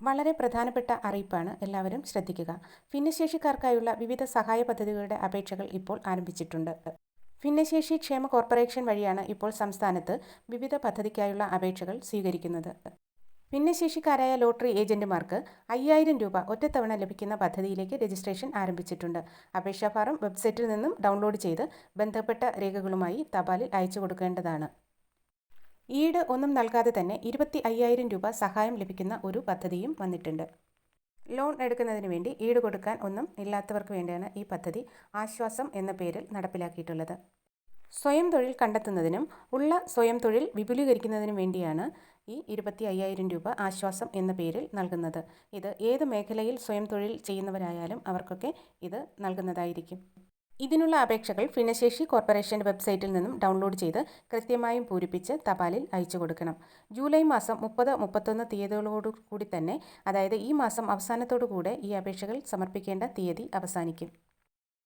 വളരെ പ്രധാനപ്പെട്ട അറിയിപ്പാണ്, എല്ലാവരും ശ്രദ്ധിക്കുക. ഭിന്നശേഷിക്കാർക്കായുള്ള വിവിധ സഹായ പദ്ധതികളുടെ അപേക്ഷകൾ ഇപ്പോൾ ആരംഭിച്ചിട്ടുണ്ട്. ഭിന്നശേഷി ക്ഷേമ കോർപ്പറേഷൻ വഴിയാണ് ഇപ്പോൾ സംസ്ഥാനത്ത് വിവിധ പദ്ധതിക്കായുള്ള അപേക്ഷകൾ സ്വീകരിക്കുന്നത്. ഭിന്നശേഷിക്കാരായ ലോട്ടറി ഏജന്റുമാർക്ക് 5000 രൂപ ഒറ്റത്തവണ ലഭിക്കുന്ന പദ്ധതിയിലേക്ക് രജിസ്ട്രേഷൻ ആരംഭിച്ചിട്ടുണ്ട്. അപേക്ഷാ ഫാറം വെബ്സൈറ്റിൽ നിന്നും ഡൗൺലോഡ് ചെയ്ത് ബന്ധപ്പെട്ട രേഖകളുമായി തപാലിൽ അയച്ചു കൊടുക്കേണ്ടതാണ്. ഈട് ഒന്നും നൽകാതെ തന്നെ 25,000 രൂപ സഹായം ലഭിക്കുന്ന ഒരു പദ്ധതിയും വന്നിട്ടുണ്ട്. ലോൺ എടുക്കുന്നതിന് വേണ്ടി ഈട് കൊടുക്കാൻ ഒന്നും ഇല്ലാത്തവർക്ക് വേണ്ടിയാണ് ഈ പദ്ധതി ആശ്വാസം എന്ന പേരിൽ നടപ്പിലാക്കിയിട്ടുള്ളത്. സ്വയം തൊഴിൽ കണ്ടെത്തുന്നതിനും ഉള്ള സ്വയം തൊഴിൽ വിപുലീകരിക്കുന്നതിനും വേണ്ടിയാണ് ഈ 25,000 രൂപ ആശ്വാസം എന്ന പേരിൽ നൽകുന്നത്. ഇത് ഏത് മേഖലയിൽ സ്വയം തൊഴിൽ ചെയ്യുന്നവരായാലും അവർക്കൊക്കെ ഇത് നൽകുന്നതായിരിക്കും. ഇതിനുള്ള അപേക്ഷകൾ ഭിന്നശേഷി കോർപ്പറേഷൻ്റെ വെബ്സൈറ്റിൽ നിന്നും ഡൗൺലോഡ് ചെയ്ത് കൃത്യമായും പൂരിപ്പിച്ച് തപാലിൽ അയച്ചു കൊടുക്കണം. ജൂലൈ മാസം 30, 31 തീയതികളോടുകൂടി തന്നെ, അതായത് ഈ മാസം അവസാനത്തോടു കൂടെ ഈ അപേക്ഷകൾ സമർപ്പിക്കേണ്ട തീയതി അവസാനിക്കും.